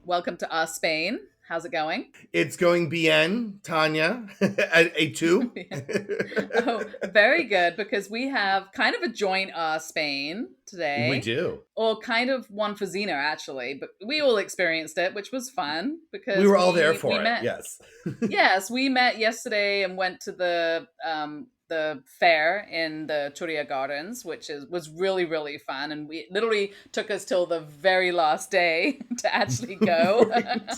welcome to Spain. How's it going? It's going bien, Tanya. A two. Oh, very good, because we have kind of a joint Spain We today, do. or kind of one for Xena actually, but we all experienced it, which was fun We because were all there we for it. met. Yes. Yes, we met yesterday and went to the fair in the Turia Gardens, which is was really fun, and we literally took us till the very last day to actually go. Right.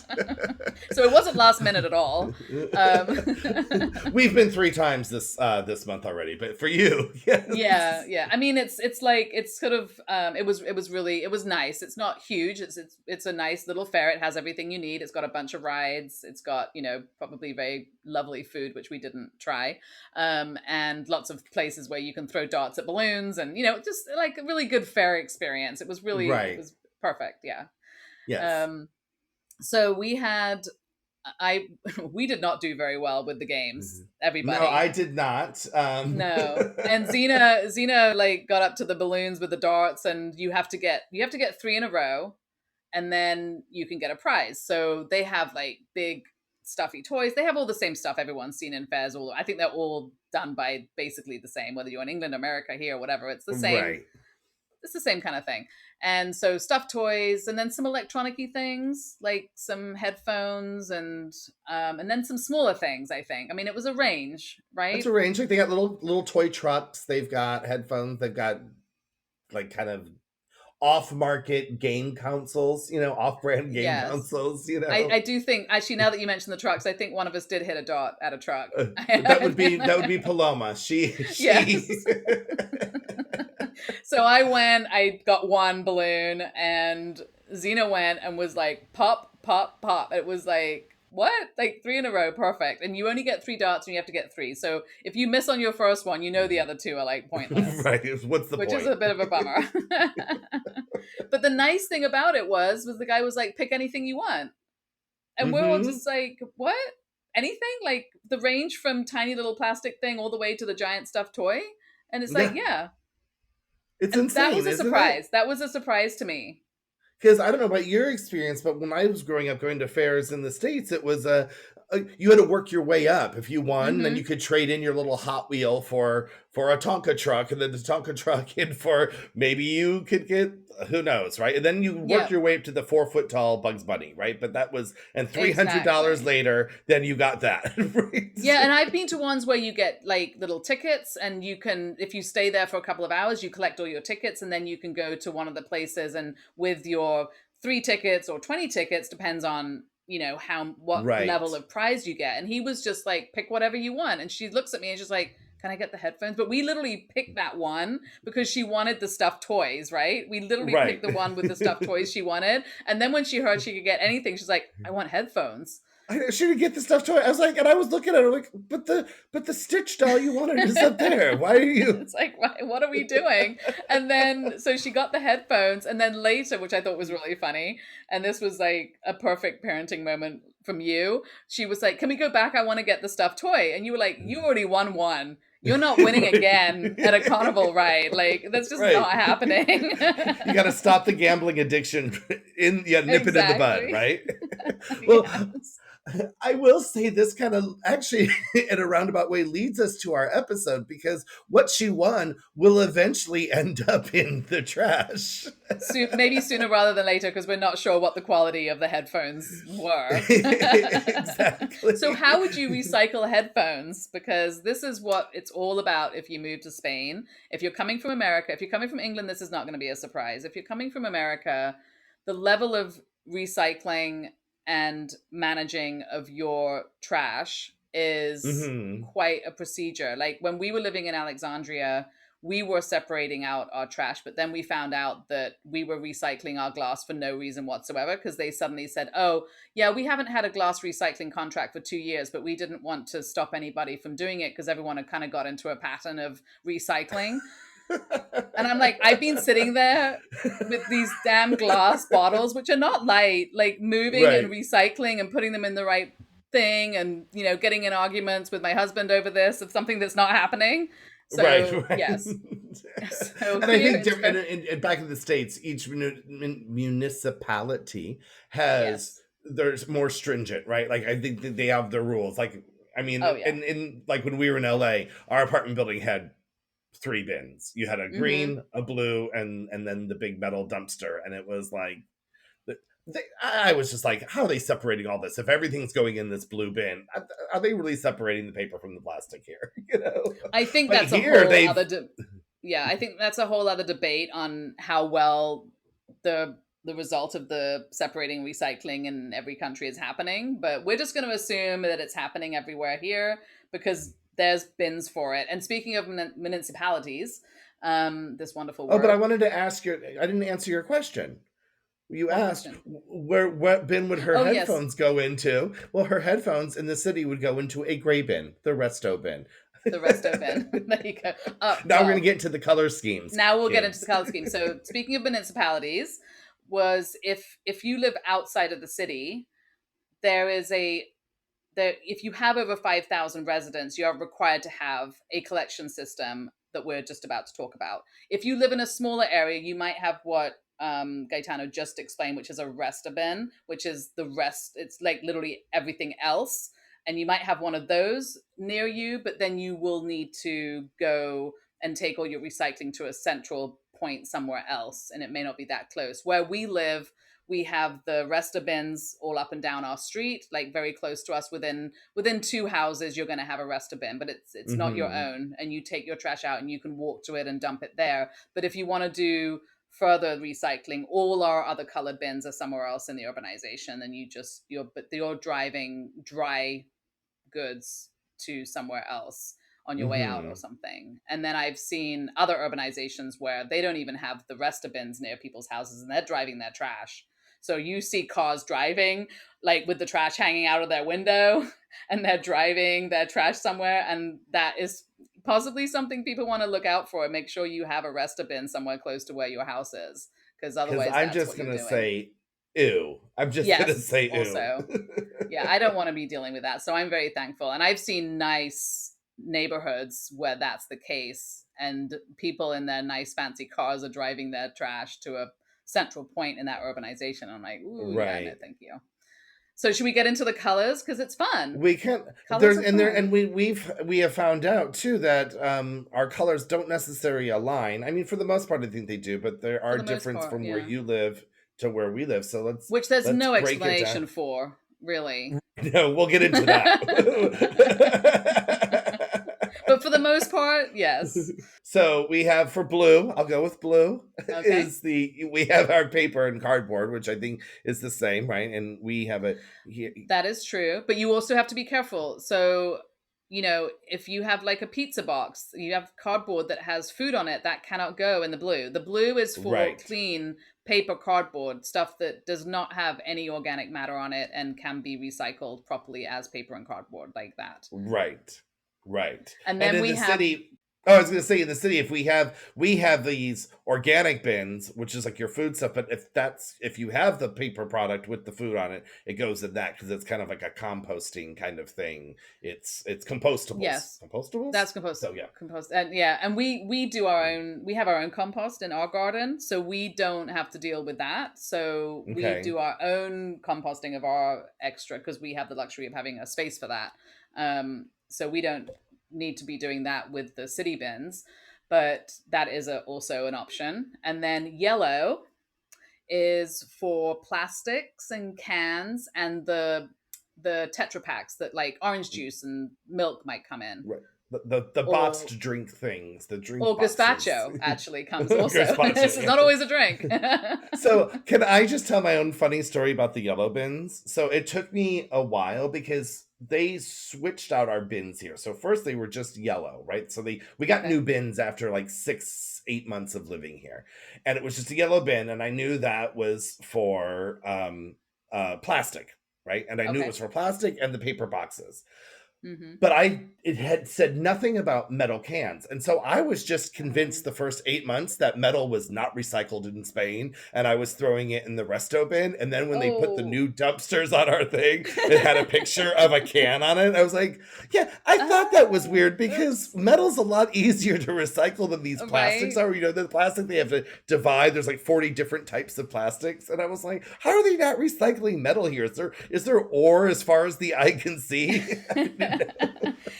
So it wasn't last minute at all. Um, We've been three times this month already, but for you, yes. yeah. I mean, it's like it's sort of it was nice. It's not huge. It's a nice little fair. It has everything you need. It's got a bunch of rides. It's got probably very lovely food, which we didn't try, and lots of places where you can throw darts at balloons, and just like a really good fair experience. It Right. was perfect. Yeah. Yes. Um, so we had I we did not do very well with the games. No, Everybody. I did not. No. And Xena like got up to the balloons with the darts, and you have to get three in a row, and then you can get a prize. So they have like big stuffy toys. They have all the same stuff everyone's seen in fairs. All I think they're all done by basically the same, whether you're in England, America, here, whatever. Right. It's the same kind of thing. And so stuffed toys, and then some electronic-y things like some headphones, and then some smaller things. I think. I mean, it was a range, That's right? a range. Like they got little toy trucks. They've got headphones. They've got like kind of off-market game consoles. Off-brand game Yes. consoles. I do think actually, now that you mention the trucks, I think one of us did hit a dot at a truck. That would be Paloma. She Yes. So I got one balloon, and Xena went and was like, pop, pop, pop. It was like, what? Like three in a row, perfect. And you only get three darts and you have to get three. So if you miss on your first one, the other two are like pointless, right. What's the which is point? a bit of a bummer. But the nice thing about it was the guy was like, pick anything you want. And we're all Hmm. just like, what? Anything? Like the range from tiny little plastic thing all the way to the giant stuffed toy? And it's like, Yeah, yeah. it's And that insane, was a isn't it? surprise. That was a surprise to me. Because I don't know about your experience, but when I was growing up going to fairs in the States, it was you had to work your way up. If you won, then you Mm-hmm. could trade in your little Hot Wheel for a Tonka truck, and then the Tonka truck, and for maybe you could get who knows, right? And then you work Yep, your way up to the 4 foot tall Bugs Bunny, right? But that was, and $300 exactly. later, then you got that, right? Yeah, and I've been to ones where you get like little tickets, and you can, if you stay there for a couple of hours, you collect all your tickets, and then you can go to one of the places, and with your 3 tickets or 20 tickets, depends on what level Right. of prize you get. And he was just like, pick whatever you want, and she looks at me and she's like, can I get the headphones? But we literally picked that one because she wanted the stuffed toys, right? We literally Right. picked the one with the stuffed toys she wanted. And then when she heard she could get anything, she's like, I want headphones. I should get the stuffed toy. I was like, and I was looking at her like, but the Stitch doll you wanted is up there. Why are you? It's like, what are we doing? And then, so she got the headphones. And then later, which I thought was really funny, and this was like a perfect parenting moment from you, she was like, can we go back? I want to get the stuffed toy. And you were like, you already won one. You're not winning again at a carnival ride. Like, that's just Right. not happening. You got to stop the gambling addiction nip it in the bud, Exactly. right? Well, Yes. I will say this kind of actually, in a roundabout way, leads us to our episode because what she won will eventually end up in the trash. Maybe sooner rather than later, because we're not sure what the quality of the headphones were. So, Exactly. how would you recycle headphones? Because this is what it's all about if you move to Spain. If you're coming from America, if you're coming from England, this is not going to be a surprise. If you're coming from America, the level of recycling and managing of your trash is Hmm. quite a procedure. Like when we were living in Alexandria, we were separating out our trash, but then we found out that we were recycling our glass for no reason whatsoever, because they suddenly said, oh, yeah, we haven't had a glass recycling contract for 2 years, but we didn't want to stop anybody from doing it because everyone had kind of got into a pattern of recycling. And I'm like, I've been sitting there with these damn glass bottles, which are not light, like moving and Right. recycling and putting them in the right thing, and getting in arguments with my husband over this of something that's not happening. Right, So right. yes. So And I here think it's back in the States, each municipality has yes. there's more stringent, right? Like I think that they have their rules. Like I mean, Oh yeah. in like when we were in LA, our apartment building had three bins. You had a Mm-hmm. green, a blue, and then the big metal dumpster, and it was like I was just like, how are they separating all this? If everything's going in this blue bin, are they really separating the paper from the plastic here? I think But that's a here whole they've other yeah, I think that's a whole other debate on how well the the result of the separating recycling in every country is happening, but we're just going to assume that it's happening everywhere here because there's bins for it. And speaking of municipalities, this wonderful oh, but I word. wanted to ask you. I didn't answer your question. You What asked question? where what bin would her Oh yes, headphones go into? Well, her headphones in the city would go into a gray bin, the resto bin. the resto bin. There you go. Now we're gonna Well, get into the color schemes, now we'll get into the kids. color scheme. So speaking of municipalities, was if you live outside of the city, there is a that if you have over 5,000 residents, you're required to have a collection system that we're just about to talk about. If you live in a smaller area, you might have what Gaetano just explained, which is a resta bin, which is the rest. It's like literally everything else. And you might have one of those near you, but then you will need to go and take all your recycling to a central point somewhere else. And it may not be that close. Where we live, we have the resta bins all up and down our street, like very close to us. Within two houses, you're going to have a resta bin, but it's not your Mm-hmm. own, and you take your trash out and you can walk to it and dump it there. But if you want to do further recycling, all our other colored bins are somewhere else in the urbanization, and you're driving dry goods to somewhere else on your way out or Mm-hmm. something. And then I've seen other urbanizations where they don't even have the resta bins near people's houses and they're driving their trash. So you see cars driving like with the trash hanging out of their window and they're driving their trash somewhere, and that is possibly something people want to look out for. Make sure you have a resta bin somewhere close to where your house is, because Because otherwise I'm that's just what you're gonna doing. say ew. I'm just gonna Yes, say ew. also. Yeah, I don't want to be dealing with that. So I'm very thankful. And I've seen nice neighborhoods where that's the case. And people in their nice fancy cars are driving their trash to a central point in that urbanization. I'm like, ooh, yeah, no, Right. thank you. So should we get into the colors? Because it's fun. We can Colors there's are and there fun and we have found out too that our colors don't necessarily align. I mean, for the most part, I think they do, but there for are the most difference part. from where Yeah. you live to where we live. So Which there's let's no break it down. explanation for, really. No, we'll get into that. But for the most part, yes. So we have for blue, I'll go with blue, Okay. is the we have our paper and cardboard, which I think is the same, right? And we have it here. That is true, but you also have to be careful. So, if you have like a pizza box, you have cardboard that has food on it, that cannot go in the blue. The blue is for Right, clean paper cardboard, stuff that does not have any organic matter on it and can be recycled properly as paper and cardboard like that. right, right. And And then in we the have, city, oh, I was going to say in the city, if we have these organic bins, which is like your food stuff. But if you have the paper product with the food on it, it goes in that because it's kind of like a composting kind of thing. It's compostables, yes, compostables. that's compost So yeah, compost. And yeah, and we do our own, we have our own compost in our garden, so we don't have to deal with that. So we okay. do our own composting of our extra because we have the luxury of having a space for that. So we don't need to be doing that with the city bins, but that is also an option. And then yellow is for plastics and cans and the Tetra packs that like orange juice and milk might come in, Right. The or boxed drink things, the drink or boxes. gazpacho actually comes also. Gazpacho, This is not yeah. always a drink. So, can I just tell my own funny story about the yellow bins? So, it took me a while because they switched out our bins here. So, first they were just yellow, right? So, we got Okay. new bins after like 6, 8 months of living here. And it was just a yellow bin. And I knew that was for plastic, right? And I knew it was Okay. for plastic and the paper boxes. Mhm. but it had said nothing about metal cans. And so I was just convinced Um, the first 8 months that metal was not recycled in Spain and I was throwing it in the resto bin. And then when they put the oh. new dumpsters on our thing, it had a picture of a can on it. I was like, yeah, I thought that was Ah, weird because oops. metal's a lot easier to recycle than these plastics Right? are. The plastic they have to divide, there's like 40 different types of plastics. And I was like, how are they not recycling metal here? Is there ore as far as the eye can see? I didn't know.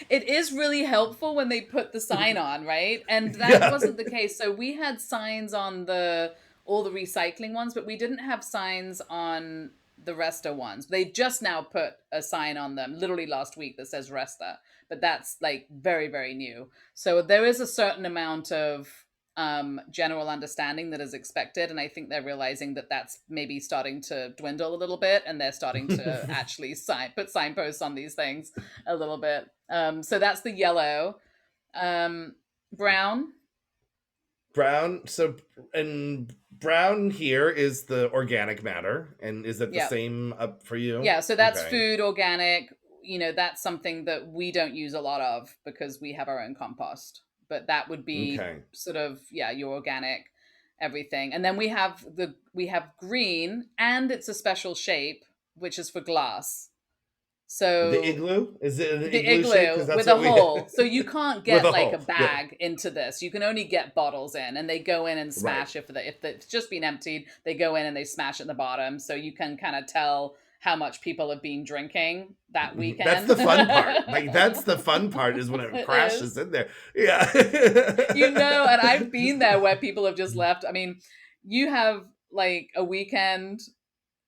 It is really helpful when they put the sign on, right? And that Yeah. wasn't the case. So we had signs on the all the recycling ones, but we didn't have signs on the Resta ones. They just now put a sign on them literally last week that says Resta, but that's like very, very new. So there is a certain amount of general understanding that is expected. And I think they're realizing that that's maybe starting to dwindle a little bit, and they're starting to actually put signposts on these things a little bit. So that's the yellow. Um, Brown. Brown. So, and brown here is the organic matter. And is it the Yeah. same up for you? Yeah. So that's Okay. food, organic. That's something that we don't use a lot of because we have our own compost. But that would be Okay. sort of, yeah, your organic everything. And then we have green, and it's a special shape, which is for glass. The So igloo? Is it an the igloo shape? Because igloo that's with a what we hole. So you can't with get a like a hole. Yeah. bag into this. You can only get bottles in, and they go in and Right. smash if it's just been emptied, they go in and they smash at the bottom, so you can kind of tell how much people have been drinking that Mhm. That's weekend. the fun part. Like that's the fun part is when it It crashes is. in there. Yeah. And I've been there where people have just left. I mean, you have like a weekend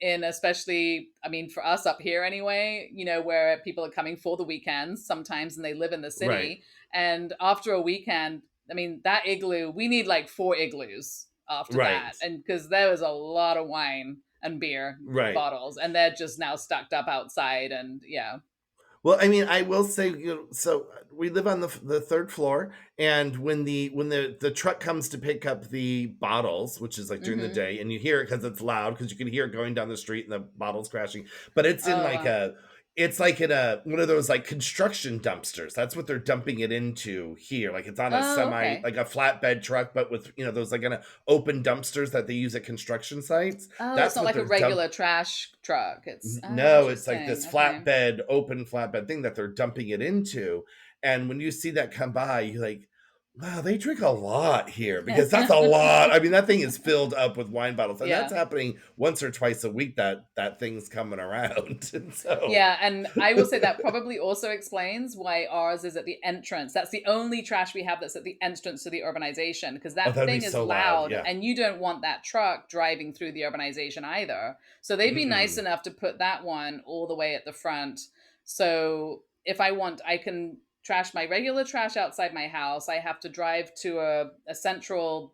in, especially, I mean, for us up here anyway, where people are coming for the weekends sometimes, and they live in the Right. city. And after a weekend, I mean, that igloo, we need like 4 igloos after that. Right. And because there was a lot of wine and beer Right. bottles, and they're just now stacked up outside. And yeah. Well, I mean, I will say, so we live on the third floor, and when the truck comes to pick up the bottles, which is like during the Mm-hmm. day, and you hear it because it's loud, because you can hear it going down the street and the bottles crashing. But Oh, wow. it's like in a one of those like construction dumpsters. That's what they're dumping it into here. Like it's on a Oh, semi, okay. like a flatbed truck, but with those like kind of open dumpsters that they use at construction sites. Oh, it's That's not what like a they're dumping. regular trash truck. It's No, it's like interesting. this Okay. flatbed, open flatbed thing that they're dumping it into. And when you see that come by, you're like, wow, they drink a lot here because that's a lot. I mean, that thing is filled up with wine bottles, and that's Yeah. happening once or twice a week that thing's coming around. And so, Yeah, and I will say that probably also explains why ours is at the entrance. That's the only trash we have that's at the entrance to the urbanization, because oh, that that'd be thing is so loud. loud, Yeah. and you don't want that truck driving through the urbanization either. So they'd be nice Mm-mm. enough to put that one all the way at the front. So if I want, I can trash my regular trash outside my house. I have to drive to a central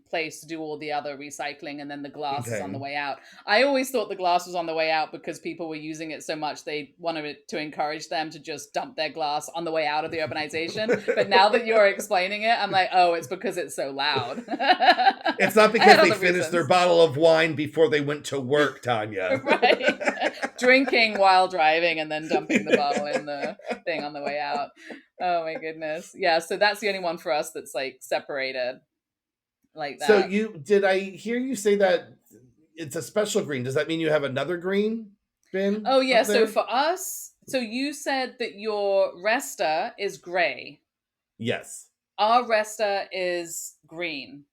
place to do all the other recycling, and then the glass is on the Okay. way out. I always thought the glass was on the way out because people were using it so much, they wanted it to encourage them to just dump their glass on the way out of the urbanization. But now that you're explaining it, I'm like, oh, it's because it's so loud. It's not I because had they other finished their reasons. bottle of wine before they went to work, Tanya. Right. Drinking while driving and then dumping the bottle in the thing on the way out. Oh my goodness. Yeah, so that's the only one for us that's like separated like So that. you did I hear you say that it's a special green? Does that mean you have another green bin Oh yeah, up so there? for us, so you said that your Resta is gray. Yes. Our Resta is green,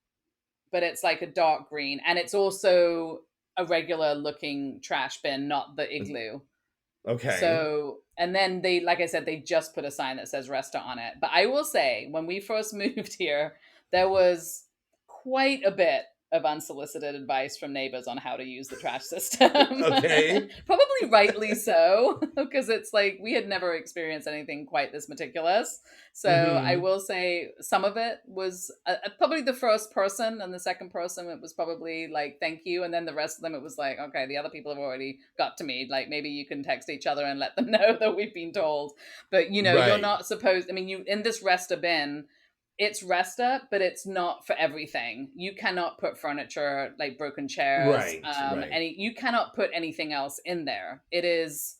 but it's like a dark green, and it's also a regular looking trash bin, not the igloo. Okay. So, and then they, like I said, they just put a sign that says Resta on it. But I will say, when we first moved here, there was quite a bit of unsolicited advice from neighbors on how to use the trash system. Okay. Probably rightly so, because it's like we had never experienced anything quite this meticulous. So I Mhm. will say some of it was probably the first person, and the second person, it was probably like, thank you. And then the rest of them, it was like, okay, the other people have already got to me. Like maybe you can text each other and let them know that we've been told. But you're Right. not supposed, I mean, you in this Resta bin, it's Resta, but it's not for everything. You cannot put furniture like broken chairs, Right. Right. you cannot put anything else in there. It is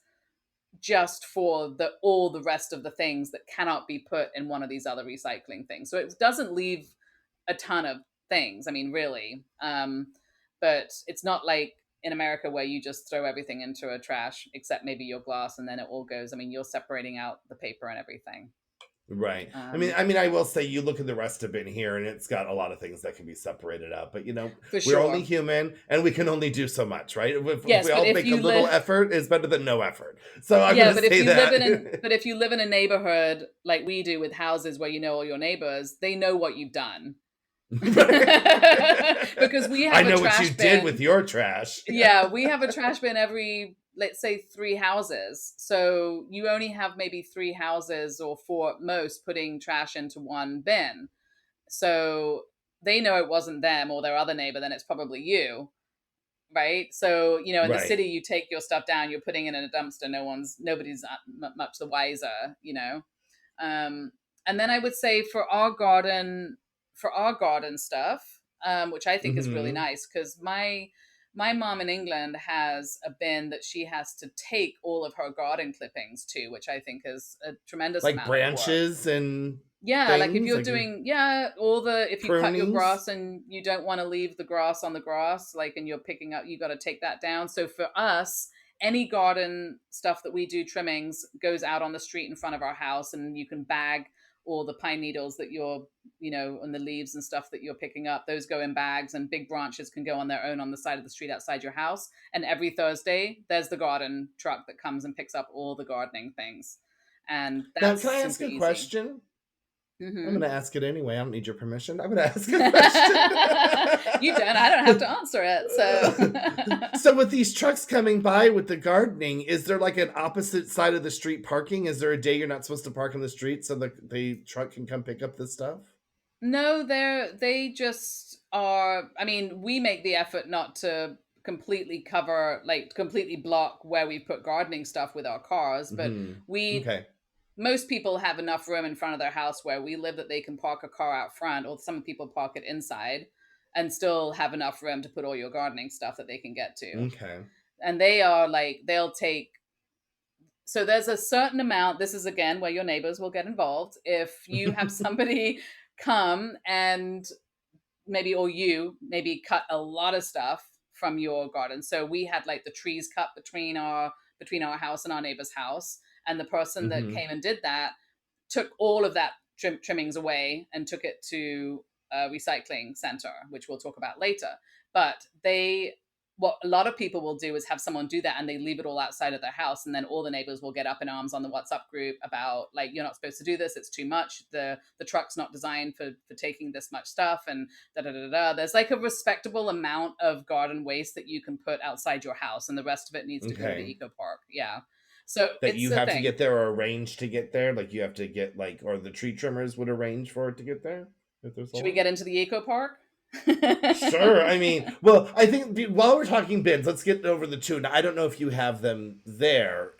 just for the all the rest of the things that cannot be put in one of these other recycling things. So it doesn't leave a ton of things. I mean, really. But it's not like in America where you just throw everything into a trash, except maybe your glass, and then it all goes. I mean, you're separating out the paper and everything. Right. Um, I will say you look at the rest of it here, and it's got a lot of things that can be separated out. But for we're only sure. human, and we can only do so much, right? If Yes, we but all if make a you little live, effort, it's better than no effort. So I'm yeah, going to say but that. if you live in a neighborhood like we do with houses where you know all your neighbors, they know what you've done. Because we I have a know what you trash did with bin. your trash. Yeah, we have a trash bin every, let's say, 3 houses. So you only have maybe 3 houses or four at most putting trash into one bin. So they know it wasn't them or their other neighbor, then it's probably you. Right. So, in the Right. city, you take your stuff down, you're putting it in a dumpster. Nobody's much the wiser. Um, and then I would say for our garden stuff, which I think is really Hmm. nice because my mom in England has a bin that she has to take all of her garden clippings to, which I think is a tremendous Like amount of work. branches and Yeah, like if things, you're like doing, yeah, all the, if you cut your prunings. grass and you don't want to leave the grass on the grass, like, and you're picking up, you got to take that down. So for us, any garden stuff that we do, trimmings, goes out on the street in front of our house, and you can bag all the pine needles that you're, and the leaves and stuff that you're picking up. Those go in bags, and big branches can go on their own on the side of the street outside your house. And every Thursday, there's the garden truck that comes and picks up all the gardening things. And Now, that's can I ask super a easy. question? I'm going Hmm. to ask it anyway. I don't need your permission. I'm going to ask a question. You don't. I don't have to answer it. So, So, with these trucks coming by with the gardening, is there like an opposite side of the street parking? Is there a day you're not supposed to park on the street so the truck can come pick up this stuff? no, they just are. I mean, we make the effort not to completely cover, like completely block where we put gardening stuff with our cars, but Hmm. we Okay. most people have enough room in front of their house where we live that they can park a car out front, or some people park it inside and still have enough room to put all your gardening stuff that they can get to. Okay. And they are like, they'll take, so there's a certain amount. This is again where your neighbors will get involved. If you have somebody come and maybe, or you maybe cut a lot of stuff from your garden. So we had like the trees cut between our house and our neighbor's house, and the person that Hmm. came and did that took all of that trimmings away and took it to a recycling center, which we'll talk about later. But what a lot of people will do is have someone do that, and they leave it all outside of their house, and then all the neighbors will get up in arms on the WhatsApp group about, like, you're not supposed to do this, it's too much, the truck's not designed for taking this much stuff, and da da da da. There's like a respectable amount of garden waste that you can put outside your house, and the rest of it needs to go to the Okay. eco park. Yeah, so That it's you a have to thing. get there or arrange to get there? Like you have to get like, or the tree trimmers would arrange for it to get there if there's a Should we lot? get into the eco park? Sure. Well, I think while we're talking bins, let's get over the two. Now, I don't know if you have them there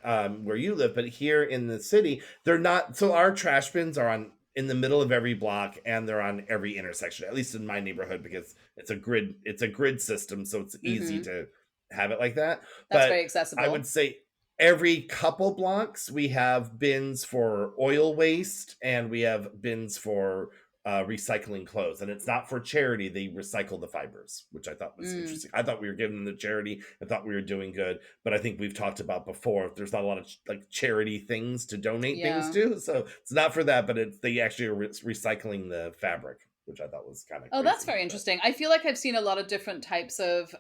where you live, but here in the city, they're not. So our trash bins are on in the middle of every block, and they're on every intersection. At least in my neighborhood, because it's a grid. It's a grid system, so it's easy Hmm. to have it like that. That's very But I would accessible. say every couple blocks we have bins for oil waste, and we have bins for recycling clothes, and it's not for charity. They recycle the fibers, which I thought was Mm, interesting. I thought we were giving them the charity. I thought we were doing good, but I think we've talked about before. There's not a lot of like charity things to donate things yeah. to, so it's not for that. But they actually are recycling the fabric, which I thought was kind of Oh, that's crazy. very But interesting. I feel like I've seen a lot of different types of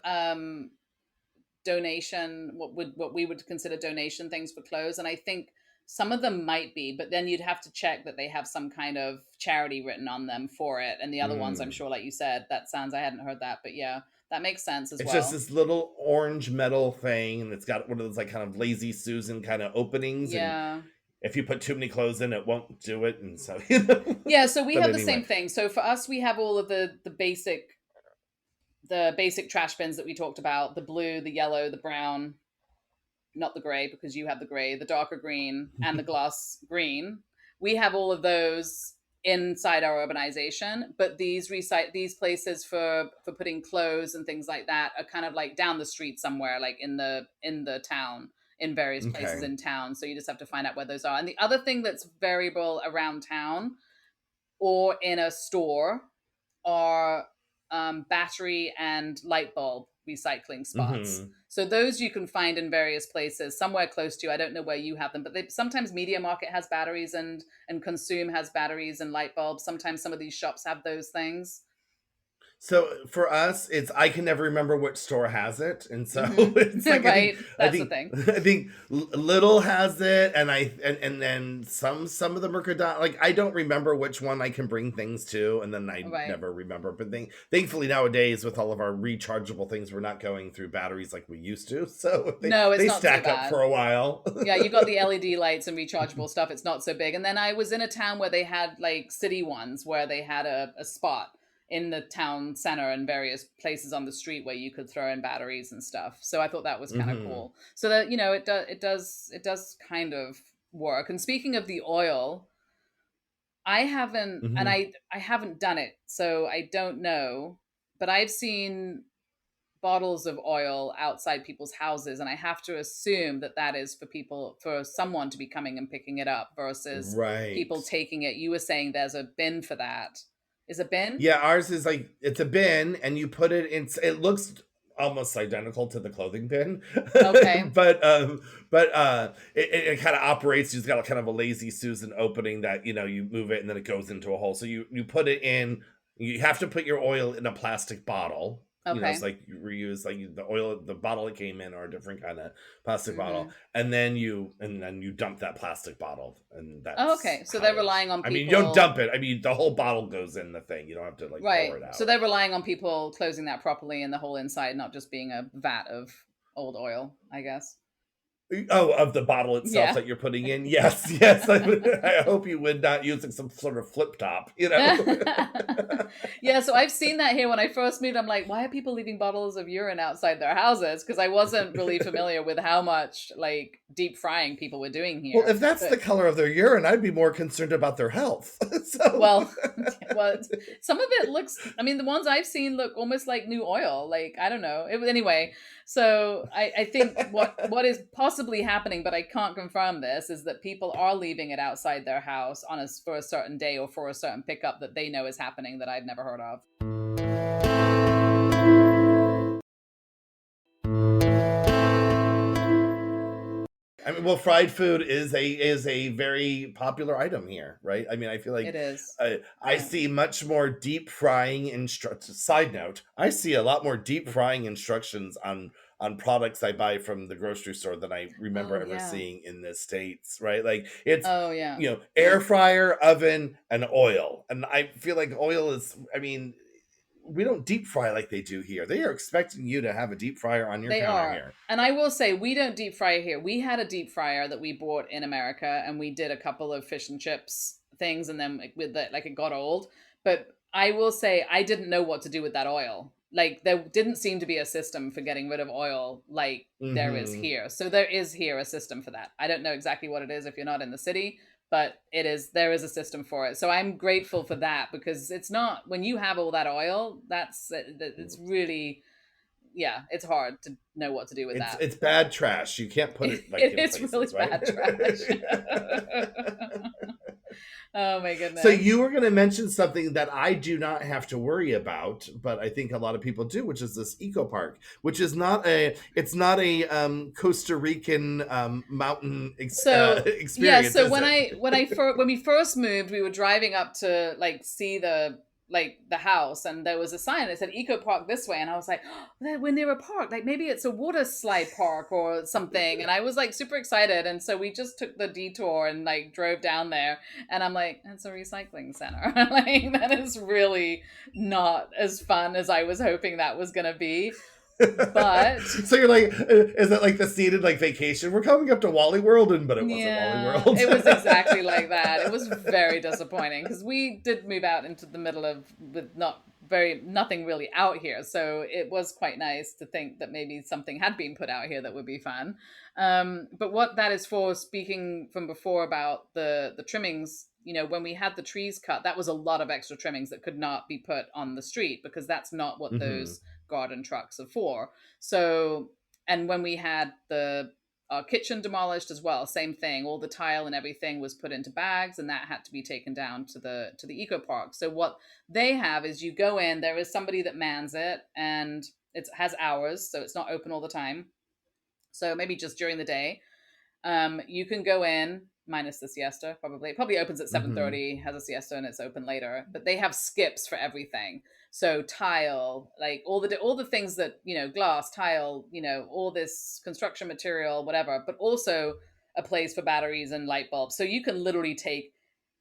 donation, what we would consider donation things for clothes, and I think some of them might be, but then you'd have to check that they have some kind of charity written on them for it. And the other ones, I'm mm, sure, like you said, that sounds, I hadn't heard that, but yeah, that makes sense as it's just well. this little orange metal thing, and it's got one of those like kind of lazy Susan kind of openings, and Yeah. if you put too many clothes in, it won't do it, and so Yeah, so we But have the anyway. same thing. So for us, we have all of the basic trash bins that we talked about, the blue, the yellow, the brown, not the gray because you have the gray, the darker green, and the gloss green. We have all of those inside our urbanization, but these places for putting clothes and things like that are kind of like down the street somewhere, like in the town. in various places Okay. in town. So you just have to find out where those are. And the other thing that's variable around town or in a store are battery and light bulb recycling spots. Mhm. So those you can find in various places, somewhere close to you. I don't know where you have them, but sometimes Media Market has batteries and Consume has batteries and light bulbs. Sometimes some of these shops have those things. So for us, it's I can never remember which store has it, and so it's Mm-hmm. like Right, I that's the think thing. I think Little has it, and then some of them are like I don't remember which one I can bring things to, and then I Right. never remember. But thankfully nowadays with all of our rechargeable things, we're not going through batteries like we used to, so No, it's they not so stack up bad. for a while. Yeah, you got the LED lights and rechargeable stuff. It's not so big. And then I was in a town where they had like city ones where they had a spot in the town center and various places on the street where you could throw in batteries and stuff. So I thought that was kind of Hmm. cool. So that it does kind of work. And speaking of the oil, I haven't and Hmm. I haven't done it, so I don't know, but I've seen bottles of oil outside people's houses, and I have to assume that that is for someone to be coming and picking it up versus Right. people taking it. You were saying there's a bin for that. Is a bin? Yeah, ours is like it's a bin and you put it in it looks almost identical to the clothing bin. Okay. But it kind of operates, it's got kind of a lazy Susan opening that, you move it and then it goes into a hole. So you put it in, you have to put your oil in a plastic bottle. It's Okay. like you reuse like the oil, the bottle it came in, or a different kind of plastic bottle, Hmm. and then you dump that plastic bottle, and Oh, that's okay. So how they're it. relying on I mean, you don't dump people. it. I mean, the whole bottle goes in the thing. You don't have to like pour Right. it So out. they're relying on people closing that properly and the whole inside not just being a vat of old oil, I guess. Oh, of the bottle itself Yeah. that you're putting in. Yes, yes. I hope you would not using some sort of flip top. Yeah, so I've seen that here when I first moved. I'm like, why are people leaving bottles of urine outside their houses? Because I wasn't really familiar with how much like deep frying people were doing Well, here. if that's the But color of their urine, I'd be more concerned about their health. So, well, well, some of it looks. I mean, the ones I've seen look almost like new oil. Like I don't know. Anyway, so I think what is possibly happening, but I can't confirm this, is that people are leaving it outside their house for a certain day or for a certain pickup that they know is happening that I've never heard of. I mean, well, fried food is a very popular item here, right? I mean, I feel It like is. I Yeah. see much more deep frying instructions. Side note: I see a lot more deep frying instructions on products I buy from the grocery store than I remember Oh ever yeah. seeing in the States, right? Like it's Oh yeah. air fryer, oven, and oil, and I feel like oil is. I mean, we don't deep fry like they do here. They are expecting you to have a deep fryer on your They counter are. here. And I will say, we don't deep fry here. We had a deep fryer that we bought in America, and we did a couple of fish and chips things, and then with that, like it got old. But I will say, I didn't know what to do with that oil. Like there didn't seem to be a system for getting rid of oil like there is Hmm. here. So there is here a system for that. I don't know exactly what it is if you're not in the city, but there is a system for it. So I'm grateful for that because it's not when you have all that oil, it's really, yeah, it's hard to know what to do with It's that. it's bad trash. You can't put it like It in is really places, right? bad trash. Oh my So goodness. you were going to mention something that I do not have to worry about, but I think a lot of people do, which is this eco park, which is not a Costa Rican mountain So yeah, experience, so is it? when we first moved, we were driving up to like see the house, and there was a sign that said eco park this way, and I was like, oh, we're near a park, like maybe it's a water slide park or something, and I was like super excited, and so we just took the detour and like drove down there, and I'm like, it's a recycling center. Like that is really not as fun as I was hoping that was gonna be, but So you're like, is it like the seated like vacation? We're coming up to Wally World, but it wasn't Wally yeah, World. it was exactly like that. It was very disappointing because we did move out into the middle of with nothing really out here. So it was quite nice to think that maybe something had been put out here that would be fun. But what that is for, speaking from before about the trimmings, when we had the trees cut, that was a lot of extra trimmings that could not be put on the street because that's not what Hmm. those garden trucks are for. So, and when we had our kitchen demolished as well. Same thing. All the tile and everything was put into bags, and that had to be taken down to the eco park. So what they have is you go in. There is somebody that mans it, and it has hours, so it's not open all the time. So maybe just during the day, you can go in minus the siesta. Probably it probably opens at Mm-hmm. 7:30, has a siesta, and it's open later. But they have skips for everything. So tile, like all the things that glass, tile, all this construction material, whatever. But also a place for batteries and light bulbs. So you can literally take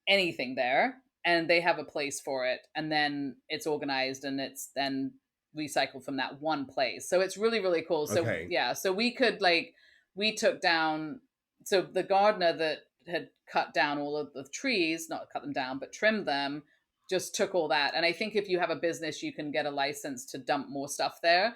anything there, and they have a place for it, and then it's organized and it's then recycled from that one place. So it's really really cool. So Okay. yeah, so we took down, so the gardener that had cut down all of the trees, not cut them down but trimmed them, just took all that. And I think if you have a business you can get a license to dump more stuff there.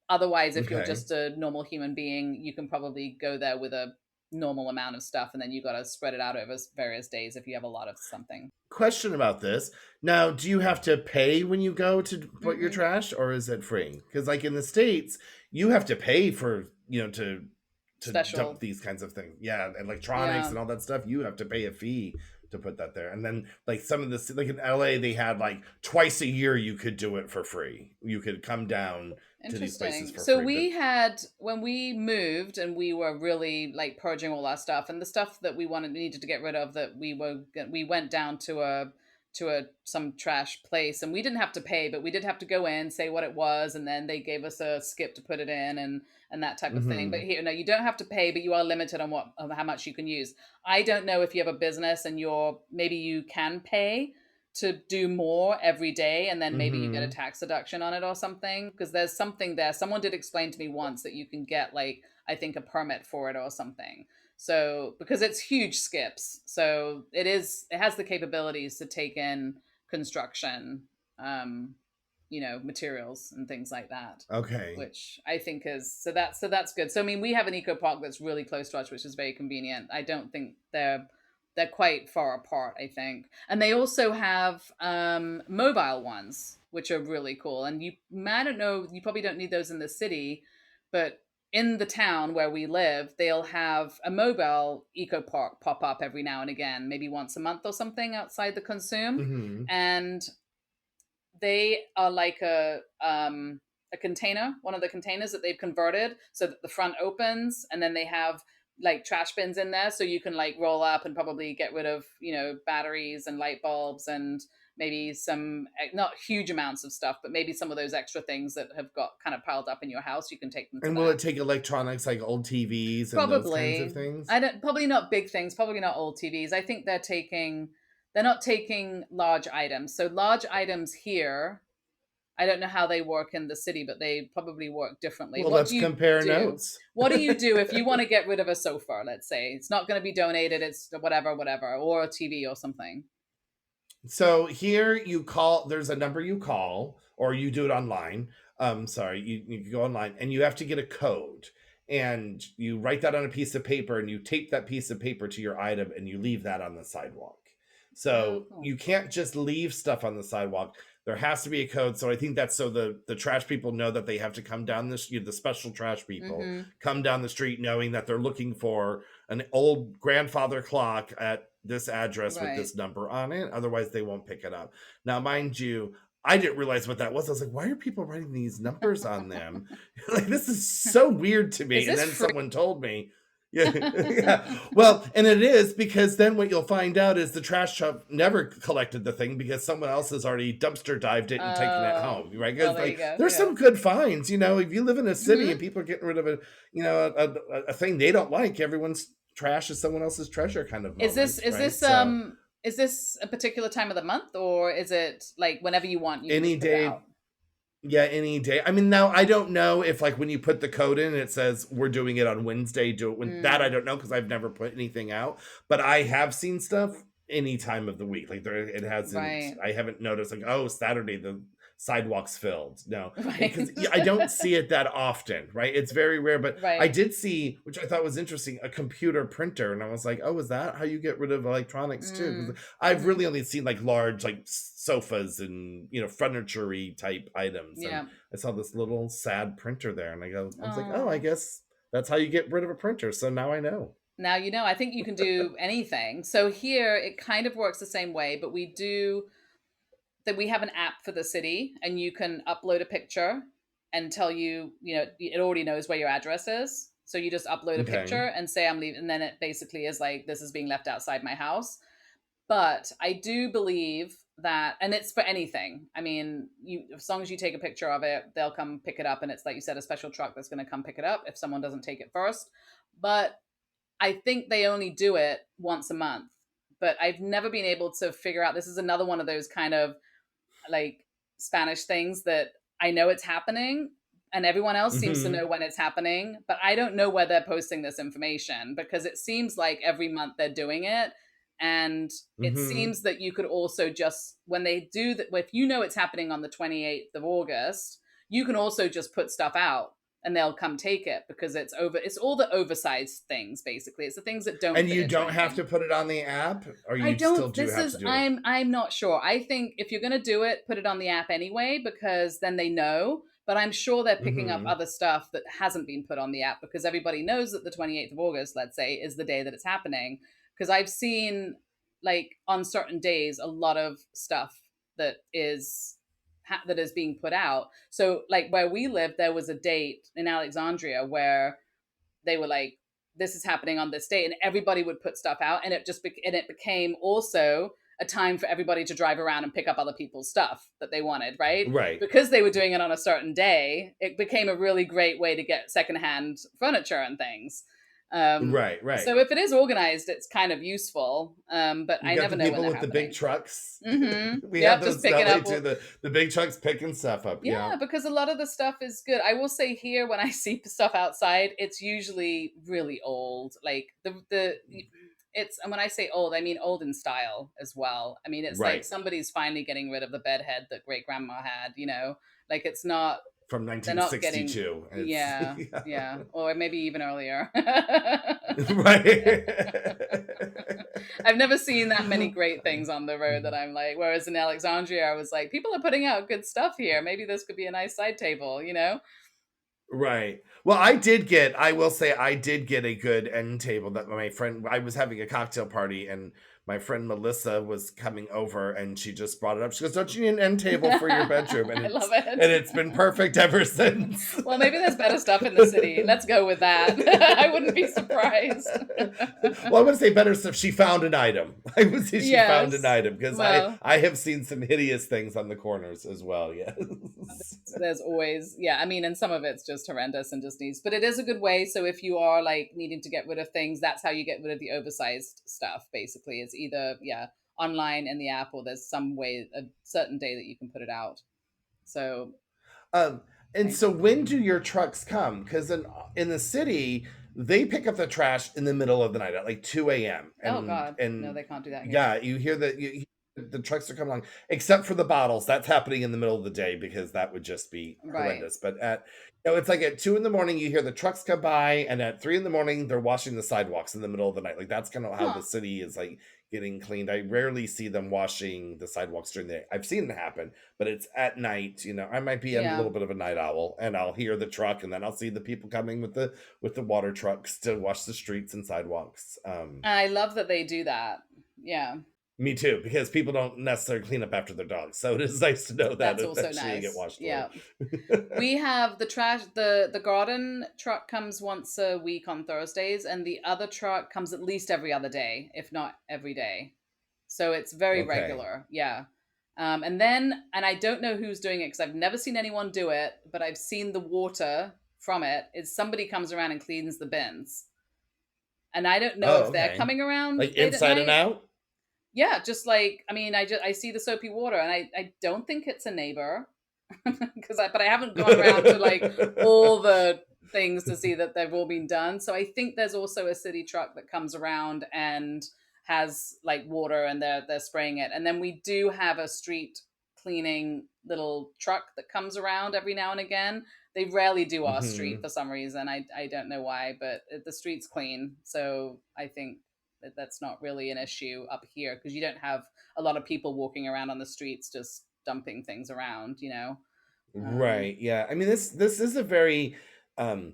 Otherwise, if you're Okay. just a normal human being, you can probably go there with a normal amount of stuff, and then you got to spread it out over various days if you have a lot of something. Question about this. Now, do you have to pay when you go to put your Mm-mm. trash, or is it free? Because like in the States, you have to pay for, to dump Special. these kinds of things. Yeah, electronics Yeah. and all that stuff. You have to pay a fee to put that there. And then like some of this, like in LA, they had like twice a year you could do it for free. You could come down to these places Interesting. for So free. But we had, when we moved and we were really like purging all our stuff, and the stuff that we needed to get rid of, that we went down to a some trash place, and we didn't have to pay, but we did have to go in, say what it was, and then they gave us a skip to put it in, and that type of thing. But mm-hmm, here, no, you don't have to pay, but you are limited on how much you can use. I don't know if you have a business and maybe you can pay to do more every day, and then maybe you get a mm-hmm. tax deduction on it or something, because there's something there. Someone did explain to me once that you can get, like, I think a permit for it or something. So because it's huge skips, so it has the capabilities to take in construction, um materials and things like that, Okay. which I think is, so that's good. So I mean, we have an eco park that's really close to us, which is very convenient. I don't think they're quite far apart, I think. And they also have mobile ones, which are really cool. And I don't know, you probably don't need those in the city, but in the town where we live, they'll have a mobile eco park pop up every now and again, maybe once a month or something outside the consume. Mm-hmm. And they are like a container, one of the containers that they've converted so that the front opens, and then they have like trash bins in there, so you can like roll up and probably get rid of batteries and light bulbs, and maybe some, not huge amounts of stuff, but maybe some of those extra things that have got kind of piled up in your house, you can take them to And will that. it take electronics like old TVs and those kinds of Probably. things? I don't, probably not big things, probably not old TVs. I think they're not taking large items. So large items here, I don't know how they work in the city, but they probably work differently. Well, What let's do you compare do? notes. What do you do if you want to get rid of a sofa, let's say? It's not going to be donated, it's whatever, whatever, or a TV or something. So here you call, there's a number you call, or you do it online. Sorry, you go online and you have to get a code. And you write that on a piece of paper and you tape that piece of paper to your item and you leave that on the sidewalk. Oh, So cool. you can't just leave stuff on the sidewalk. There has to be a code. So I think that's so the trash people know that they have to come down this, the special trash people Mm-hmm. come down the street knowing that they're looking for an old grandfather clock at this address with Right. this number on it. Otherwise, they won't pick it up. Now, mind you, I didn't realize what that was. I was like, why are people writing these numbers on them? Like, this is so weird to Is me. And this then free? someone told me, yeah, yeah. Well, and it is, because then what you'll find out is the trash truck never collected the thing because someone else has already dumpster dived it and taken it Oh, home, right? well, Because there you like go. there's Yeah. some good finds, if you live in a city and Mm-hmm. people are getting rid of a thing they don't like, everyone's trash is someone else's treasure kind of Is this moment, is right? this So um is this a particular time of the month, or is it like whenever you want, you can any just put it day, out? yeah, any day. I mean, now I don't know if like when you put the code in, it says we're doing it on Wednesday. Do it when that I Mm, don't know because I've never put anything out, but I have seen stuff any time of the week. Like there, it hasn't. right. I haven't noticed like, oh, Saturday the sidewalks filled. No, Right. because I don't see it that often. Right, it's very rare. But I Right. did see, which I thought was interesting, a computer printer, and I was like, oh, is that how you get rid of electronics too? Because Mm, I've mhm. really only seen like large like sofas and furniture type items, and Yeah. I saw this little sad printer there, and I was like, oh, I Oh. guess That's how you get rid of a printer. So now I know. Now you know, I think you can do anything. So here it kind of works the same way, but we have an app for the city, and you can upload a picture and tell you, it already knows where your address is. So you just upload a Okay. picture and say I'm leaving, and then it basically is like, this is being left outside my house. But I do believe that, and it's for anything. I mean, as long as you take a picture of it, they'll come pick it up, and it's like you said, a special truck that's going to come pick it up if someone doesn't take it first. But I think they only do it once a month. But I've never been able to figure out. This is another one of those kind of like Spanish things that I know it's happening, and everyone else seems to know Hmm. when it's happening, but I don't know where they're posting this information, because it seems like every month they're doing it. And it Hmm. seems that you could also just, when they do that, if you know it's happening on the 28th of August, you can also just put stuff out and they'll come take it, because it's all the oversized things. Basically, it's the things that don't And fit you into don't have anything. to put it on the app, or I you still don't. do This have is. to do it. I'm not sure. I think if you're gonna do it, put it on the app anyway, because then they know. But I'm sure they're picking up Hmm. other stuff that hasn't been put on the app, because everybody knows that the 28th of August, let's say, is the day that it's happening. Because I've seen, like, on certain days, a lot of stuff that is being put out. So like where we live, there was a date in Alexandria where they were like, this is happening on this day, and everybody would put stuff out, and it became also a time for everybody to drive around and pick up other people's stuff that they wanted, right? Right. Because they were doing it on a certain day, it became a really great way to get secondhand furniture and things. Right. So Right. if it is organized, it's kind of useful, but You I got never the know when people they're with the big happening. trucks. We have Yep, just those in pick it LA up. too. The big trucks picking stuff up. Yeah. Yeah, because a lot of the stuff is good. I will say here, when I see stuff outside, it's usually really old. Like the it's, and when I say old, I mean old in style as well. I mean, it's like Right. somebody's finally getting rid of the bed head that great grandma had. Like it's not, From they're not getting, 1962. It's yeah, yeah. yeah, or maybe even earlier. Right. I've never seen that many great things on the road that I'm like, whereas in Alexandria, I was like, people are putting out good stuff here. Maybe this could be a nice side table. Right. Well, I will say I did get a good end table that my friend, I was having a cocktail party and my friend Melissa was coming over and she just brought it up. She goes, "Don't you need an end table for your bedroom?" I love it. And it's been perfect ever since. Well, maybe there's better stuff in the city. Let's go with that. I wouldn't be surprised. Well, I would say better stuff. She found an item. I would say she found an Yes. item because Well, I have seen some hideous things on the corners as well. Yes. there's always, yeah, I mean, and some of it's just horrendous and just needs, but it is a good way. So if you are like needing to get rid of things, that's how you get rid of the oversized stuff. Basically, it's either, yeah, online in the app, or there's some way, a certain day that you can put it out. So Um, and I so think, when do your trucks come? Because in the city, they pick up the trash in the middle of the night at like 2 a.m. oh And God, no, and they can't do that here. yeah, you hear that the trucks are coming along, except for the bottles. That's happening in the middle of the day because that would just be Right. horrendous. But it's like at 2 in the morning, you hear the trucks come by, and at 3 in the morning, they're washing the sidewalks in the middle of the night. Like that's kind of how the Huh. city is like getting cleaned. I rarely see them washing the sidewalks during the day. I've seen it happen, but it's at night. I might be a Yeah. little bit of a night owl, and I'll hear the truck, and then I'll see the people coming with the water trucks to wash the streets and sidewalks. I love that they do that. Yeah. Me too, because people don't necessarily clean up after their dogs, so it is nice to know that That's also eventually they get nice. washed away. Yeah. We have the trash, the garden truck comes once a week on Thursdays, and the other truck comes at least every other day, if not every day. So it's very Okay. regular. Yeah. And I don't know who's doing it, because I've never seen anyone do it, but I've seen the water from it is somebody comes around and cleans the bins. And I don't know Oh, if they're okay. coming around Like late at inside and night. out? Yeah, just like, I mean, I see the soapy water, and I don't think it's a neighbor, but I haven't gone around to like all the things to see that they've all been done. So I think there's also a city truck that comes around and has like water, and they're spraying it. And then we do have a street cleaning little truck that comes around every now and again. They rarely do our street Mhm. for some reason. I don't know why, but the street's clean. So I think that's not really an issue up here, because you don't have a lot of people walking around on the streets just dumping things around. Um, Right, yeah. I mean, this is a very, um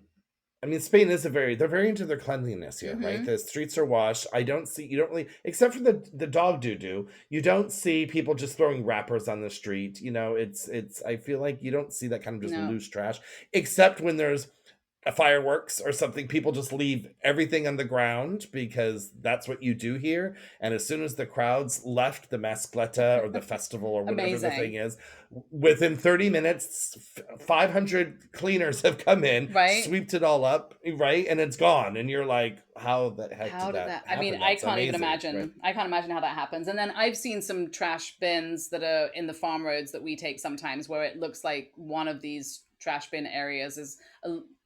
I mean, Spain is they're very into their cleanliness here, right? Hmm. The streets are washed. You don't really, except for the dog doo doo, you don't see people just throwing wrappers on the street. I feel like you don't see that kind of just No. loose trash, except when there's a fireworks or something. People just leave everything on the ground because that's what you do here. And as soon as the crowds left the mascleta or the festival or whatever the thing Amazing. is, within 30 minutes, 500 cleaners have come in, Right? swept it all up, right? And it's gone. And you're like, how the heck How did did that that? I mean, happen? That's amazing, right? I can't imagine how that happens. And then I've seen some trash bins that are in the farm roads that we take sometimes where it looks like one of these trash bin areas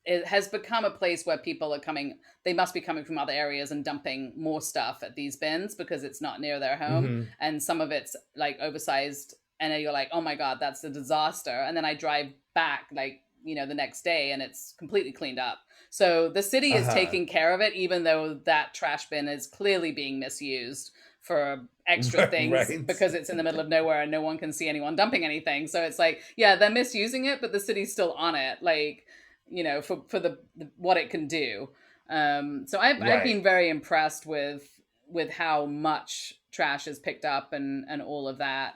it has become a place where people are coming, they must be coming from other areas and dumping more stuff at these bins because it's not near their home. Hmm. And some of it's like oversized. And then you're like, oh my God, that's a disaster. And then I drive back like, the next day and it's completely cleaned up. So the city is Uh-huh. taking care of it, even though that trash bin is clearly being misused for extra things Right. because it's in the middle of nowhere and no one can see anyone dumping anything. So it's like, yeah, they're misusing it, but the city's still on it, like, for the what it can do. So I've Right. been very impressed with how much trash is picked up and all of that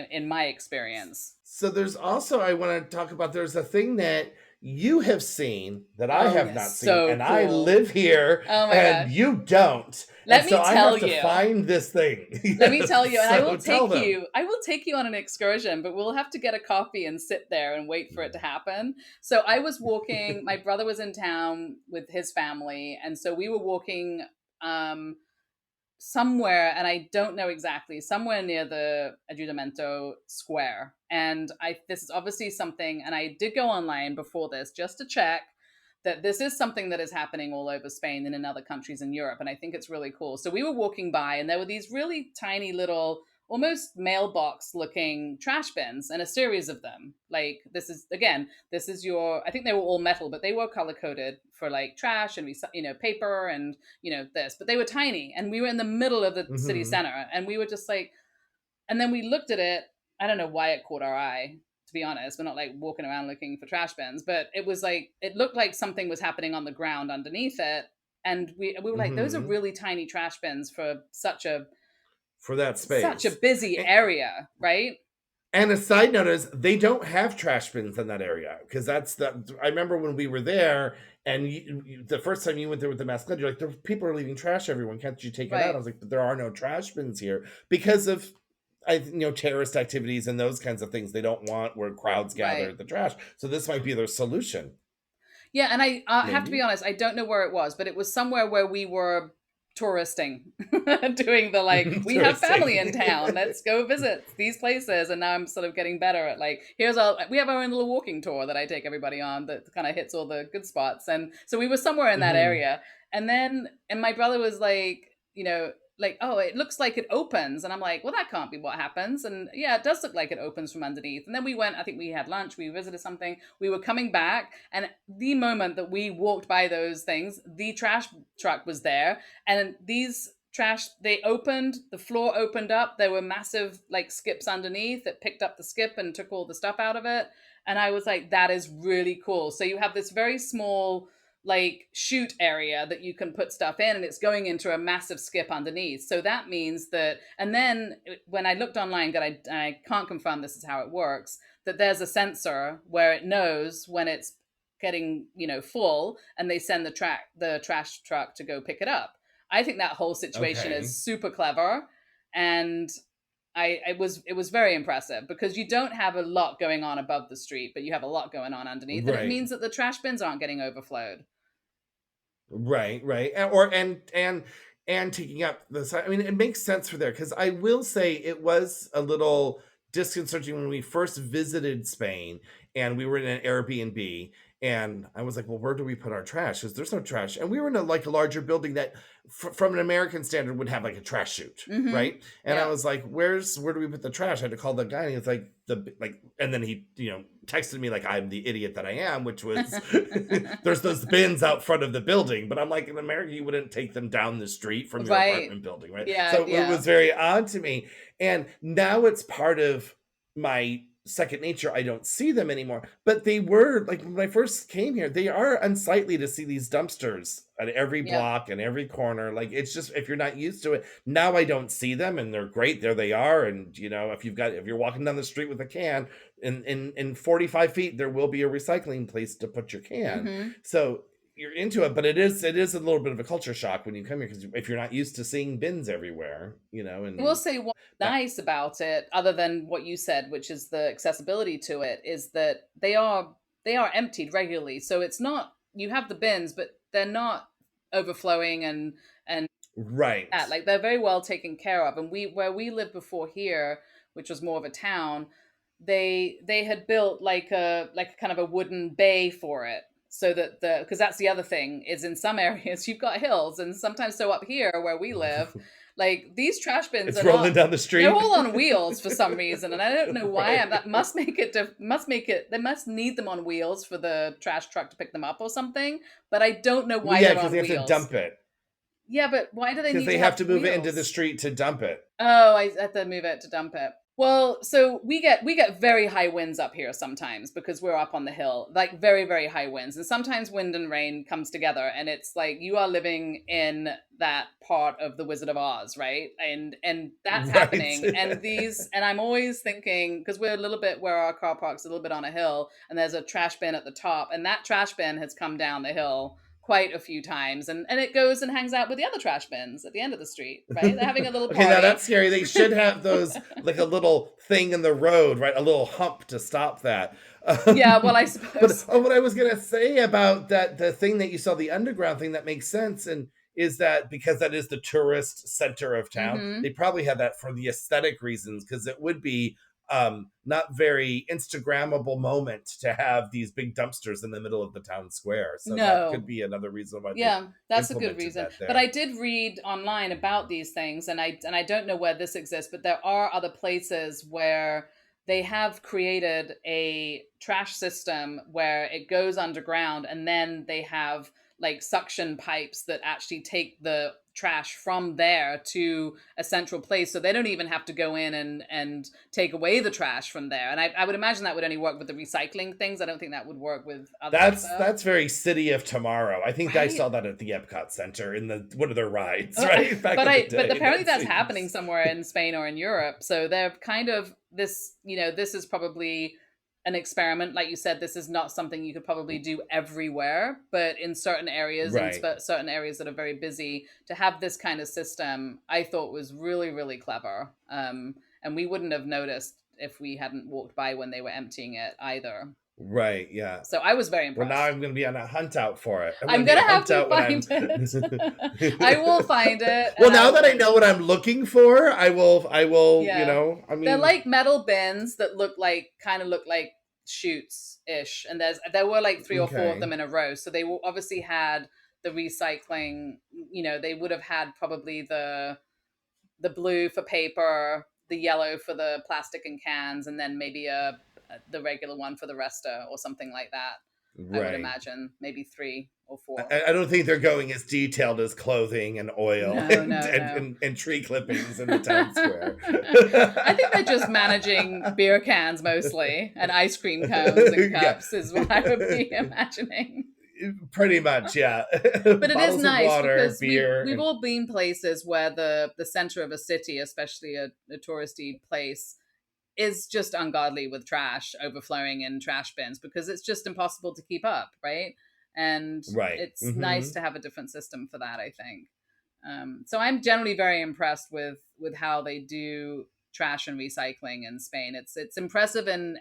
in my experience. So there's also, I want to talk about, there's a thing that you have seen that I Oh have yes, not seen, so and I cool. live here Oh my and gosh. you don't. And Let so me I tell have to you. find this thing. Let me tell Yes. you, and So tell them. I will take you on an excursion, but we'll have to get a coffee and sit there and wait for it to happen. So I was walking, my brother was in town with his family, and so we were walking um somewhere, and I don't know exactly, somewhere near the Ayuntamiento square. And I this is obviously something, and I did go online before this just to check that this is something that is happening all over Spain and in other countries in Europe. And I think it's really cool. So we were walking by, and there were these really tiny little, almost mailbox looking trash bins, and a series of them. Like, this is your, I think they were all metal, but they were color coded for like trash and, paper and, this, but they were tiny. And we were in the middle of the city Hmm. center, and we were just like, and then we looked at it. I don't know why it caught our eye, to be honest. We're not like walking around looking for trash bins, but it was like, it looked like something was happening on the ground underneath it. And we were like, those are Hmm. really tiny trash bins for For that such a space. busy area, right? And a side note is they don't have trash bins in that area because I remember when we were there and the first time you went there with the mascot, you're like, people are leaving trash everyone. Can't you take it out? I Right. was like, but there are no trash bins here because of terrorist activities and those kinds of things. They don't want where crowds gather Right. at the trash. So this might be their solution, Yeah, and I have to be maybe. honest, I don't know where it was, but it was somewhere where we were touristing, doing the like, we have family in Interesting. town, let's go visit these places. And now I'm sort of getting better at like, we have our own little walking tour that I take everybody on that kind of hits all the good spots. And so we were somewhere in that Hmm. area. And my brother was like, like, oh, it looks like it opens. And I'm like, well, that can't be what happens. And yeah, it does look like it opens from underneath. And then we went, I think we had lunch, we visited something, we were coming back. And the moment that we walked by those things, the trash truck was there. And these trash, they opened, the floor opened up. There were massive like skips underneath that picked up the skip and took all the stuff out of it. And I was like, that is really cool. So you have this very small, like, chute area that you can put stuff in, and it's going into a massive skip underneath. So that means that, and then when I looked online, I can't confirm this is how it works, that there's a sensor where it knows when it's getting, full, and they send the trash truck to go pick it up. I think that whole situation is Okay. super clever, and it was very impressive because you don't have a lot going on above the street, but you have a lot going on underneath, and it Right. means that the trash bins aren't getting overflowed. Right, right. And taking up the side. I mean, it makes sense for there because I will say it was a little disconcerting when we first visited Spain and we were in an Airbnb and I was like, "Well, where do we put our trash? Because there's no trash." And we were in a larger building that, from an American standard, would have like a trash chute, Mm-hmm. right? And I Yeah. was like, where do we put the trash?" I had to call the guy, and he was like, and then he texted me like I'm the idiot that I am, which was, there's those bins out front of the building, but I'm like, in America you wouldn't take them down the street from your Right. apartment building, right? Yeah. So it Yeah. was very odd to me, and now it's part of my second nature. I don't see them anymore. But they were like when I first came here, they are unsightly to see these dumpsters at every Yep. block and every corner. Like it's just if you're not used to it. Now I don't see them and they're great. There they are. And if you're walking down the street with a can, in 45 feet, there will be a recycling place to put your can. Mhm. So you're into it, but it is a little bit of a culture shock when you come here because if you're not used to seeing bins everywhere, I will and say what's that nice about it, other than what you said, which is the accessibility to it, is that they are emptied regularly. So it's not you have the bins, but they're not overflowing and right. that. Like they're very well taken care of. And we where we lived before here, which was more of a town, they had built like a kind of a wooden bay for it. So that the because that's the other thing is in some areas you've got hills and sometimes so up here where we live, like these trash bins It's are rolling not down the they're street. all on wheels for some reason, and I don't know why. Right. That must make it. Must make it. They must need them on wheels for the trash truck to pick them up or something. But I don't know Well, why yeah, they're because on they have to wheels. dump it. Yeah, but why do they Because need they to have have to move it into the wheels? street to dump it. Oh, I have to move it to dump it. Well, so we get very high winds up here sometimes because we're up on the hill, like very very high winds, and sometimes wind and rain comes together, and it's like you are living in that part of the Wizard of Oz, right? And that's Right. happening, and I'm always thinking because we're a little bit where our car park's a little bit on a hill, and there's a trash bin at the top, and that trash bin has come down the hill quite a few times and it goes and hangs out with the other trash bins at the end of the street, right? They're having a little Okay, now party. that's scary. They should have those like a little thing in the road, right? A little hump to stop that. Yeah, well, I But suppose. what I was gonna say about that, the thing that you saw, the underground thing, that makes sense, and is that because that is the tourist center of town, they Mhm. probably had that for the aesthetic reasons, because it would be not very Instagrammable moment to have these big dumpsters in the middle of the town square. So that could No. be another reason why they Yeah, that's a good implemented reason. that But I there. did read online about these things, and I don't know where this exists, but there are other places where they have created a trash system where it goes underground, and then they have like suction pipes that actually take the trash from there to a central place, so they don't even have to go in and take away the trash from there. And I would imagine that would only work with the recycling things. I don't think that would work with other stuff, That's very City of Tomorrow. I think I right? saw that at the Epcot Center in the one of their rides, right? Back But in the but day. apparently That that's happening seems somewhere in Spain or in Europe. So they're kind of this is probably an experiment. Like you said, this is not something you could probably do everywhere, but in certain areas and right. certain areas that are very busy, to have this kind of system, I thought was really, really clever. And we wouldn't have noticed if we hadn't walked by when they were emptying it either. Right, yeah. So I was very Well, now impressed. I'm going to be on a hunt out for it. I'm going I'm to be gonna a have hunt to out when find I'm it. I will find it Well, and I now that I will. know what I'm looking for, I will, Yeah. I They're mean, like metal bins that look like chutes ish. And there were like three or four of okay. them in a row. So they obviously had the recycling, they would have had probably the blue for paper, the yellow for the plastic and cans, and then maybe the regular one for the rester or something like that. I would Right. imagine maybe three or four. I don't think they're going as detailed as clothing and oil No, and no, no. and tree clippings in the town square. I think they're just managing beer cans mostly and ice cream cones and Yeah. cups is what I would be imagining. Pretty much, yeah. But it is Bottles of nice water, because beer, we've and all been places where the center of a city, especially a touristy place, is just ungodly with trash overflowing in trash bins because it's just impossible to keep up, right? And right. it's nice to have a different system for that, I think. So I'm generally very impressed with how they do trash and recycling in Spain. It's impressive and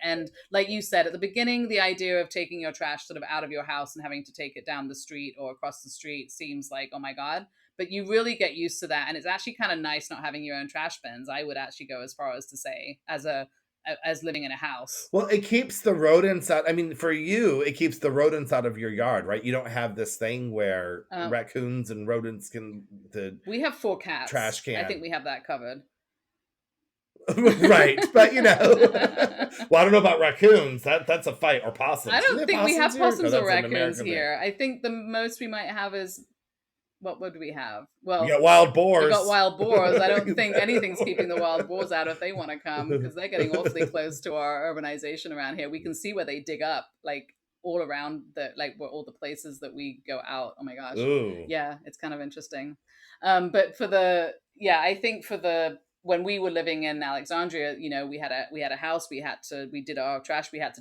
like you said at the beginning, the idea of taking your trash sort of out of your house and having to take it down the street or across the street seems like, oh my god. But you really get used to that, and it's actually kind of nice not having your own trash bins. I would actually go as far as to say, as living in a house. Well, it keeps the rodents out. I mean, for you, it keeps the rodents out of your yard, right? You don't have this thing where Uh, raccoons and rodents can the we have four trash cats. I think can. we have that covered. Right. But I well, I don't know about raccoons. That's a fight, or possums. Do they don't have think we possums have here? No, possums or that's an raccoons American thing. here. I think the most we might have is What would we have? We Well, got wild we got boars. wild boars. I don't think anything's keeping the wild boars out if they want to come, because they're getting awfully close to our urbanization around here. We can see where they dig up, like all around where all the places that we go out. Oh my gosh. Ooh. Yeah, it's kind of interesting. But I think for the when we were living in Alexandria, we had a house. We did our trash. We had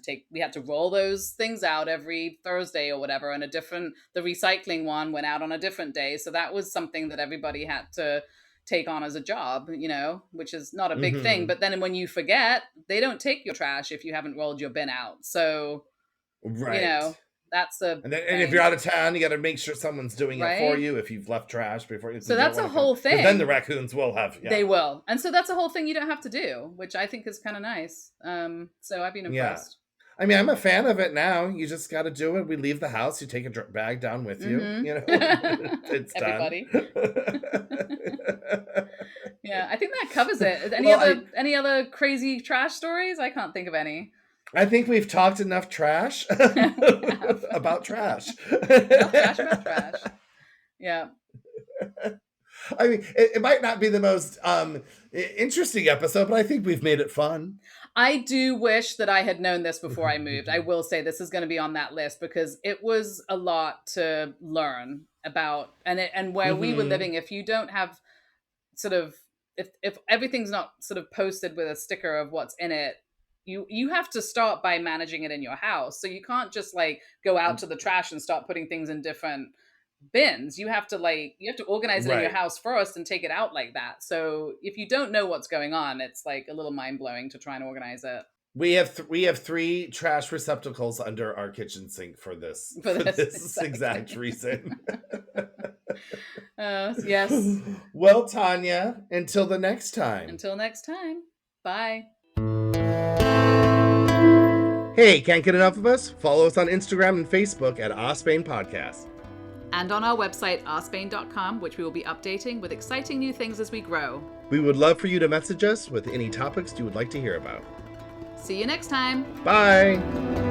to roll those things out every Thursday or whatever, and the recycling one went out on a different day. So that was something that everybody had to take on as a job, which is not a big thing. Mm-hmm. But then when you forget, they don't take your trash if you haven't rolled your bin out. So, Right. that's a And thing. if you're out of town, you got to make sure someone's doing it for Right? you if you've left trash before you. So that's a whole thing. Then the raccoons will have. Yeah. They will. And so that's a whole thing you don't have to do, which I think is kind of nice. So I've been impressed. I mean, I'm a fan of it now. You just got to do it. We leave the house. You take a bag down with you. It's Everybody. done. Yeah, I think that covers it. Any other crazy trash stories? I can't think of any. I think we've talked enough trash about trash. Enough trash about trash. Yeah. I mean, it might not be the most interesting episode, but I think we've made it fun. I do wish that I had known this before I moved. I will say this is going to be on that list because it was a lot to learn about, and where we were living. If you don't have sort of, if everything's not sort of posted with a sticker of what's in it, you have to start by managing it in your house. So you can't just like go out to the trash and start putting things in different bins. You have to organize it in your house first and take it out like that. So if you don't know what's going on, it's like a little mind-blowing to try and organize it. We have 3 trash receptacles under our kitchen sink for this exact reason. Yes. Well, Tanya, until the next time. Until next time. Bye. Hey, can't get enough of us? Follow us on Instagram and Facebook at Ospain Podcast. And on our website, ospain.com, which we will be updating with exciting new things as we grow. We would love for you to message us with any topics you would like to hear about. See you next time. Bye.